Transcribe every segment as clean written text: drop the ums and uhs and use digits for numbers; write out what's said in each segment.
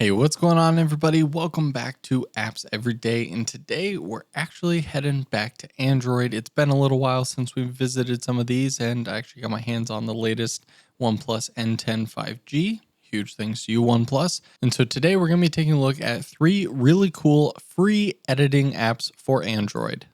Hey, what's going on, everybody? Welcome back to Apps Every Day. And today we're actually heading back to Android. It's been a little while since we've visited some of these, and I actually got my hands on the latest OnePlus N10 5G. Huge thanks to you, OnePlus. And so today we're going to be taking a look at 3 really cool free editing apps for Android.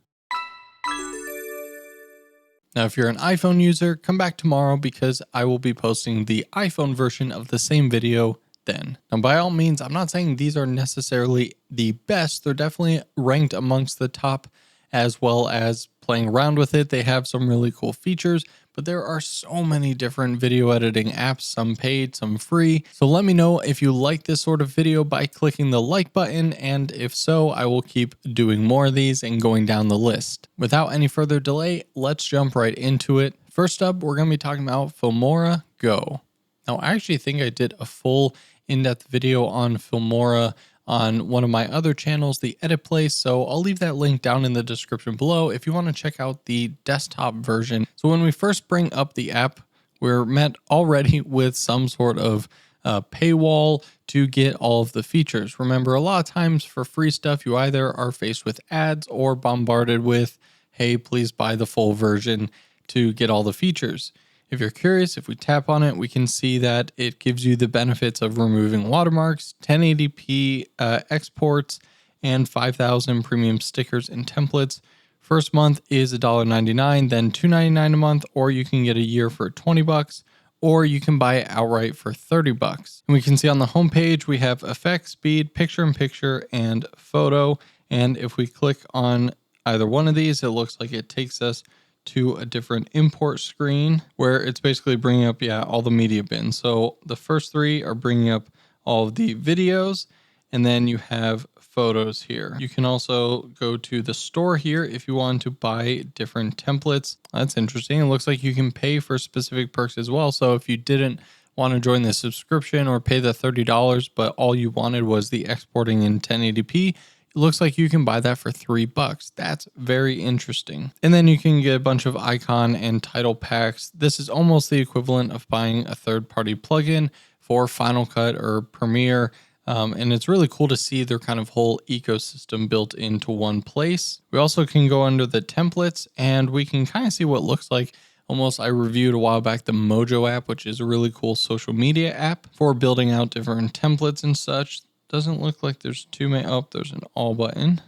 Now, if you're an iPhone user, come back tomorrow because I will be posting the iPhone version of the same video then. Now, by all means, I'm not saying these are necessarily the best. They're definitely ranked amongst the top, as well as playing around with it. They have some really cool features, but there are so many different video editing apps, some paid, some free. So let me know if you like this sort of video by clicking the like button, and if so, I will keep doing more of these and going down the list. Without any further delay, let's jump right into it. First up, we're going to be talking about Filmora Go. Now, I actually think I did a full in-depth video on Filmora on one of my other channels, the Edit Place, so I'll leave that link down in the description below if you want to check out the desktop version. So when we first bring up the app, we're met already with some sort of paywall to get all of the features. Remember, a lot of times for free stuff, you either are faced with ads or bombarded with, hey, please buy the full version to get all the features. If you're curious, if we tap on it, we can see that it gives you the benefits of removing watermarks, 1080p exports, and 5,000 premium stickers and templates. First month is $1.99, then $2.99 a month, or you can get a year for $20, or you can buy it outright for $30. And we can see on the homepage, we have effects, speed, picture-in-picture, and photo. And if we click on either one of these, it looks like it takes us to a different import screen where it's basically bringing up, all the media bins. So the first 3 are bringing up all of the videos, and then you have photos here. You can also go to the store here if you want to buy different templates. That's interesting. It looks like you can pay for specific perks as well. So if you didn't want to join the subscription or pay the $30, but all you wanted was the exporting in 1080p, it looks like you can buy that for $3. That's very interesting. And then you can get a bunch of icon and title packs. This is almost the equivalent of buying a third-party plugin for Final Cut or Premiere. And it's really cool to see their kind of whole ecosystem built into one place. We also can go under the templates and we can kind of see what it looks like. Almost, I reviewed a while back the Mojo app, which is a really cool social media app for building out different templates and such. Doesn't look like there's too many. Oh, there's an all button.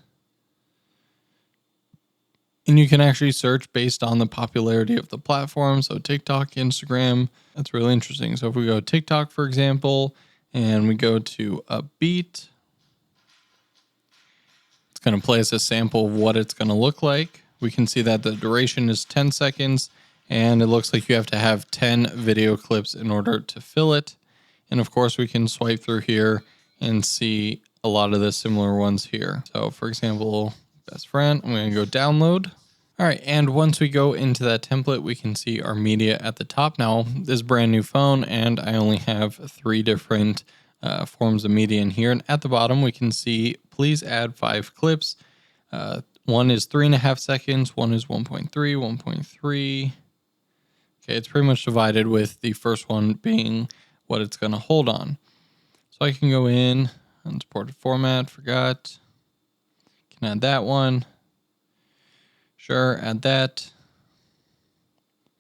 And you can actually search based on the popularity of the platform. So TikTok, Instagram, that's really interesting. So if we go TikTok, for example, and we go to a beat, it's going to play us a sample of what it's going to look like. We can see that the duration is 10 seconds, and it looks like you have to have 10 video clips in order to fill it. And of course, we can swipe through here and see a lot of the similar ones here. So for example, best friend, I'm going to go download. All right, and once we go into that template, we can see our media at the top. Now, this brand new phone, and I only have 3 different forms of media in here. And at the bottom, we can see, please add 5 clips. One is 3.5 seconds, one is 1.3, 1.3. Okay, it's pretty much divided with the first one being what it's going to hold on. So I can go in, unsupported format, forgot. Can add that one. Sure, add that.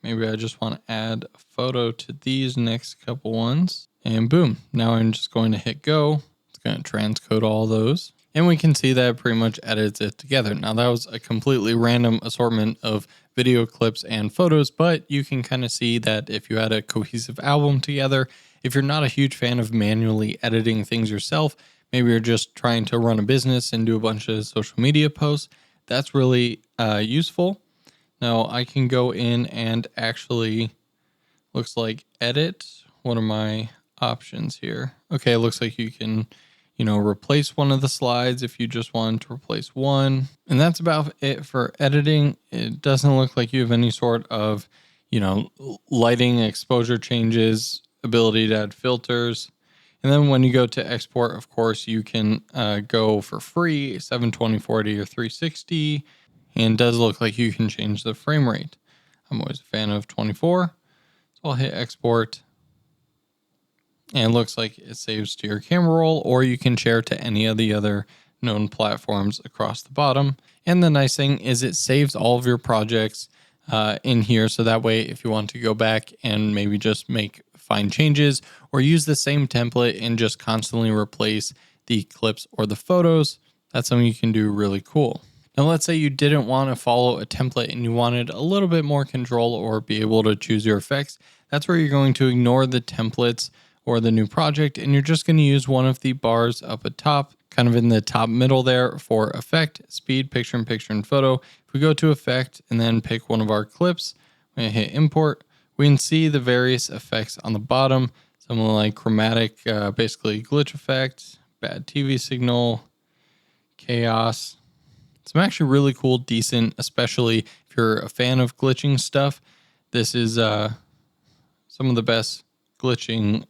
Maybe I just want to add a photo to these next couple ones. And boom, now I'm just going to hit go. It's going to transcode all those. And we can see that it pretty much edits it together. Now that was a completely random assortment of video clips and photos, but you can kind of see that if you had a cohesive album together, if you're not a huge fan of manually editing things yourself, maybe you're just trying to run a business and do a bunch of social media posts, that's really useful. Now I can go in and actually, looks like edit. What are my options here? Okay, it looks like you can, replace one of the slides if you just want to replace one. And that's about it for editing. It doesn't look like you have any sort of, lighting, exposure changes, ability to add filters. And then when you go to export, of course, you can go for free, 720/40 or 360. And it does look like you can change the frame rate. I'm always a fan of 24. So I'll hit export. And it looks like it saves to your camera roll, or you can share to any of the other known platforms across the bottom. And the nice thing is it saves all of your projects in here. So that way, if you want to go back and maybe just make fine changes or use the same template and just constantly replace the clips or the photos, that's something you can do really cool. Now, let's say you didn't want to follow a template and you wanted a little bit more control or be able to choose your effects. That's where you're going to ignore the templates or the new project, and you're just going to use one of the bars up at top, kind of in the top middle there for effect, speed, picture in picture, and photo. If we go to effect and then pick one of our clips, we're going to hit import, we can see the various effects on the bottom, something like chromatic, basically glitch effect, bad TV signal, chaos. Some actually really cool, decent, especially if you're a fan of glitching stuff. This is some of the best glitching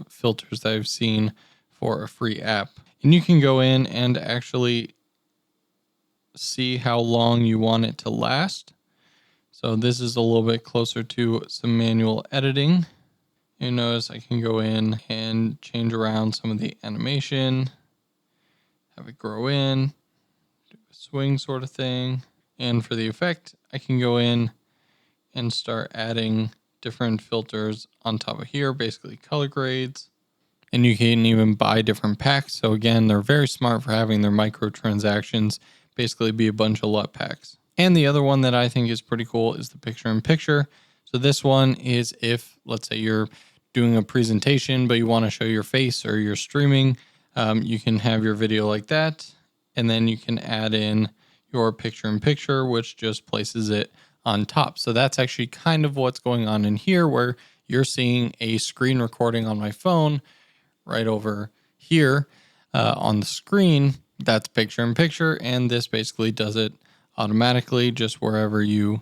filters that I've seen for a free app. And you can go in and actually see how long you want it to last. So this is a little bit closer to some manual editing. You notice I can go in and change around some of the animation, have it grow in, do a swing sort of thing. And for the effect, I can go in and start adding different filters on top of here, basically color grades. And you can even buy different packs. So again, they're very smart for having their microtransactions basically be a bunch of LUT packs. And the other one that I think is pretty cool is the picture in picture. So this one is if, let's say you're doing a presentation, but you want to show your face or you're streaming, you can have your video like that. And then you can add in your picture in picture, which just places it on top. So that's actually kind of what's going on in here, where you're seeing a screen recording on my phone right over here on the screen. That's picture in picture, and this basically does it automatically just wherever you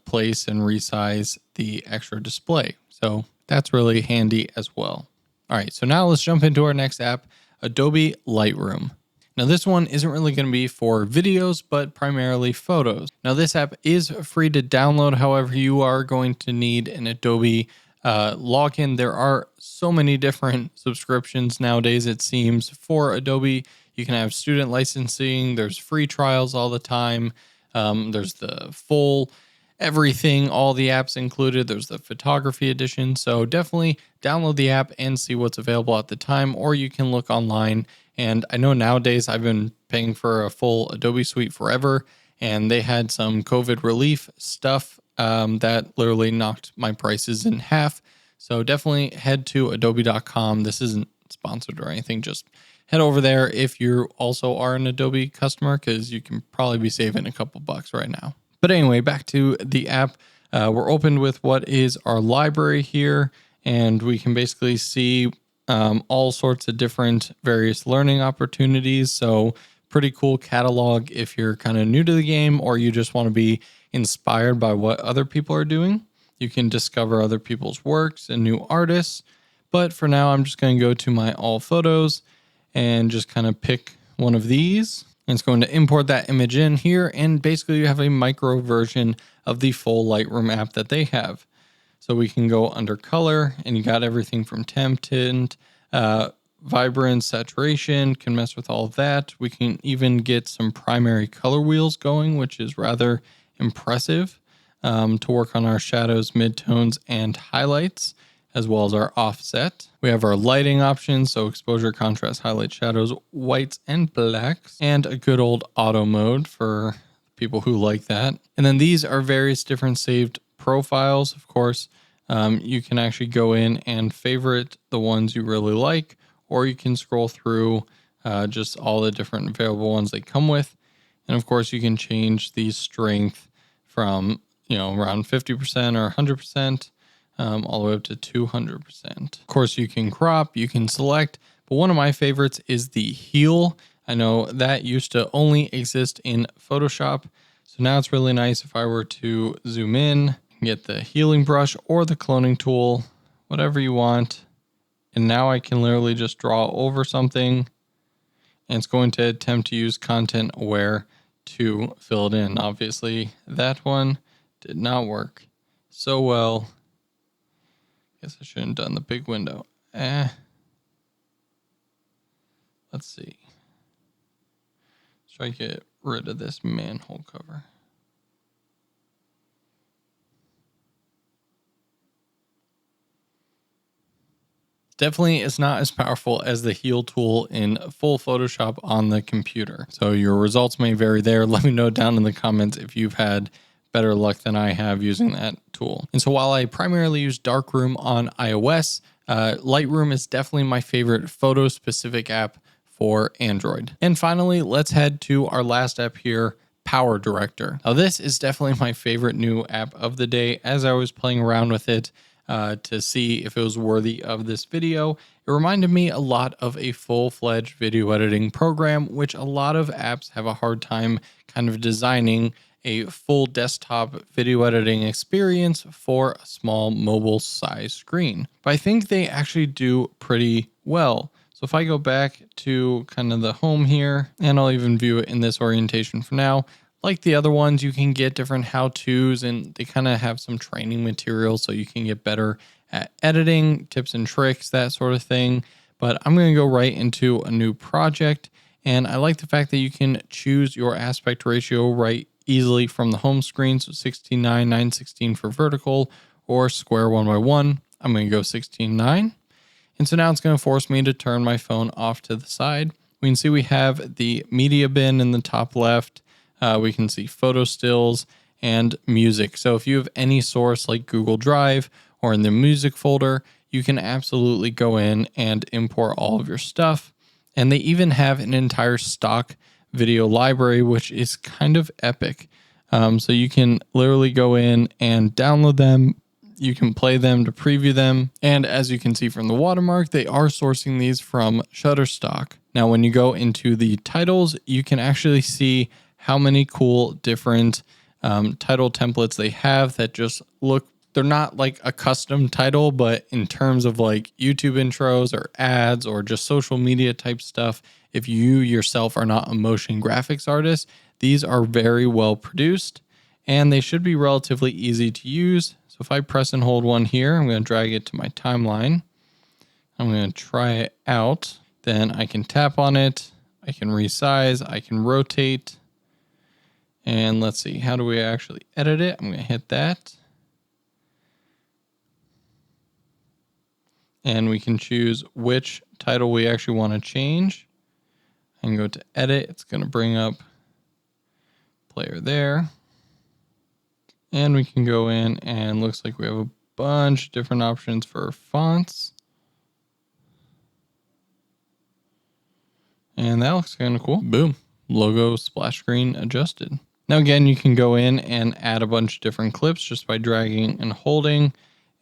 place and resize the extra display. So that's really handy as well. All right, so now let's jump into our next app, Adobe Lightroom. Now this one isn't really going to be for videos, but primarily photos. Now this app is free to download. However, you are going to need an Adobe login. There are so many different subscriptions nowadays, it seems, for Adobe. You can have student licensing. There's free trials all the time. There's the full everything, all the apps included. There's the photography edition. So definitely download the app and see what's available at the time, or you can look online. And I know nowadays I've been paying for a full Adobe suite forever, and they had some COVID relief stuff that literally knocked my prices in half. So definitely head to adobe.com. This isn't sponsored or anything. Just head over there if you also are an Adobe customer, because you can probably be saving a couple bucks right now. But anyway, back to the app. We're opened with what is our library here, and we can basically see all sorts of different various learning opportunities. So pretty cool catalog if you're kind of new to the game or you just want to be inspired by what other people are doing. You can discover other people's works and new artists. But for now, I'm just going to go to my all photos and just kind of pick one of these. And it's going to import that image in here. And basically you have a micro version of the full Lightroom app that they have. So we can go under color, and you got everything from temp, tint, vibrance, saturation, can mess with all of that. We can even get some primary color wheels going, which is rather impressive, to work on our shadows, midtones, and highlights, as well as our offset. We have our lighting options, so exposure, contrast, highlight, shadows, whites, and blacks, and a good old auto mode for people who like that. And then these are various different saved profiles. Of course, you can actually go in and favorite the ones you really like, or you can scroll through just all the different available ones they come with. And of course, you can change the strength from, around 50% or 100%, all the way up to 200%. Of course, you can crop, you can select, but one of my favorites is the heal. I know that used to only exist in Photoshop. So now it's really nice if I were to zoom in, get the healing brush or the cloning tool, whatever you want. And now I can literally just draw over something, and it's going to attempt to use content aware to fill it in. Obviously, that one did not work so well. Guess I shouldn't have done the big window. Let's see. Let's try to get rid of this manhole cover. Definitely it's not as powerful as the heal tool in full Photoshop on the computer. So your results may vary there. Let me know down in the comments if you've had better luck than I have using that tool. And so while I primarily use Darkroom on iOS, Lightroom is definitely my favorite photo specific app for Android. And finally, let's head to our last app here, Power Director. Now this is definitely my favorite new app of the day. As I was playing around with it, to see if it was worthy of this video, it reminded me a lot of a full-fledged video editing program, which a lot of apps have a hard time kind of designing a full desktop video editing experience for a small mobile size screen. But I think they actually do pretty well. So if I go back to kind of the home here, and I'll even view it in this orientation for now, like the other ones, you can get different how-tos and they kind of have some training material so you can get better at editing, tips and tricks, that sort of thing. But I'm going to go right into a new project. And I like the fact that you can choose your aspect ratio right easily from the home screen. So 16:9, 9:16 for vertical or square 1:1. I'm going to go 16:9. And so now it's going to force me to turn my phone off to the side. We can see we have the media bin in the top left. We can see photo stills and music. So if you have any source like Google Drive or in the music folder, you can absolutely go in and import all of your stuff. And they even have an entire stock video library, which is kind of epic. So you can literally go in and download them. You can play them to preview them. And as you can see from the watermark, they are sourcing these from Shutterstock. Now, when you go into the titles, you can actually see how many cool different title templates they have that just look, they're not like a custom title, but in terms of like YouTube intros or ads or just social media type stuff, if you yourself are not a motion graphics artist, these are very well produced and they should be relatively easy to use. So if I press and hold one here, I'm going to drag it to my timeline. I'm going to try it out. Then I can tap on it. I can resize. I can rotate. And let's see, how do we actually edit it? I'm going to hit that. And we can choose which title we actually want to change. I can go to edit. It's going to bring up player there. And we can go in and looks like we have a bunch of different options for fonts. And that looks kind of cool. Boom. Logo splash screen adjusted. Now again, you can go in and add a bunch of different clips just by dragging and holding.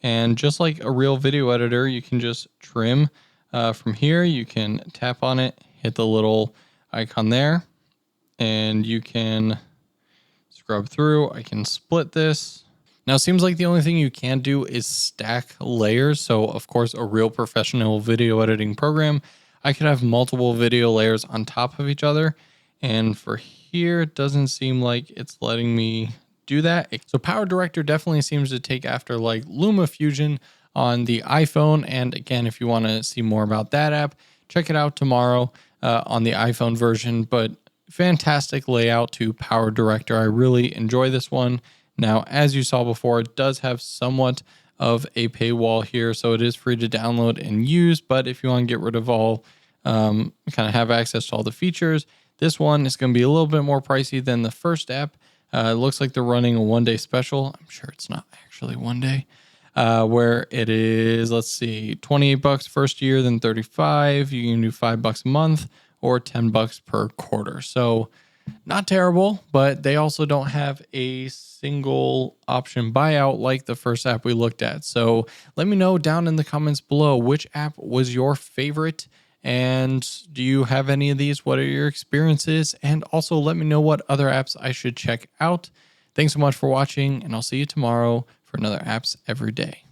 And just like a real video editor, you can just trim from here. You can tap on it, hit the little icon there, and you can scrub through. I can split this. Now, it seems like the only thing you can do is stack layers. So of course, a real professional video editing program, I could have multiple video layers on top of each other. And for here, it doesn't seem like it's letting me do that. So Power Director definitely seems to take after like LumaFusion on the iPhone. And again, if you want to see more about that app, check it out tomorrow on the iPhone version. But fantastic layout to Power Director. I really enjoy this one. Now, as you saw before, it does have somewhat of a paywall here, so it is free to download and use. But if you want to get rid of all, kind of have access to all the features, this one is going to be a little bit more pricey than the first app. It looks like they're running a one-day special. I'm sure it's not actually one day, where it is, let's see, $28 first year, then $35. You can do $5 a month or $10 per quarter. So not terrible, but they also don't have a single option buyout like the first app we looked at. So let me know down in the comments below, which app was your favorite? And do you have any of these? What are your experiences? And also let me know what other apps I should check out. Thanks so much for watching, and I'll see you tomorrow for another Apps Every Day.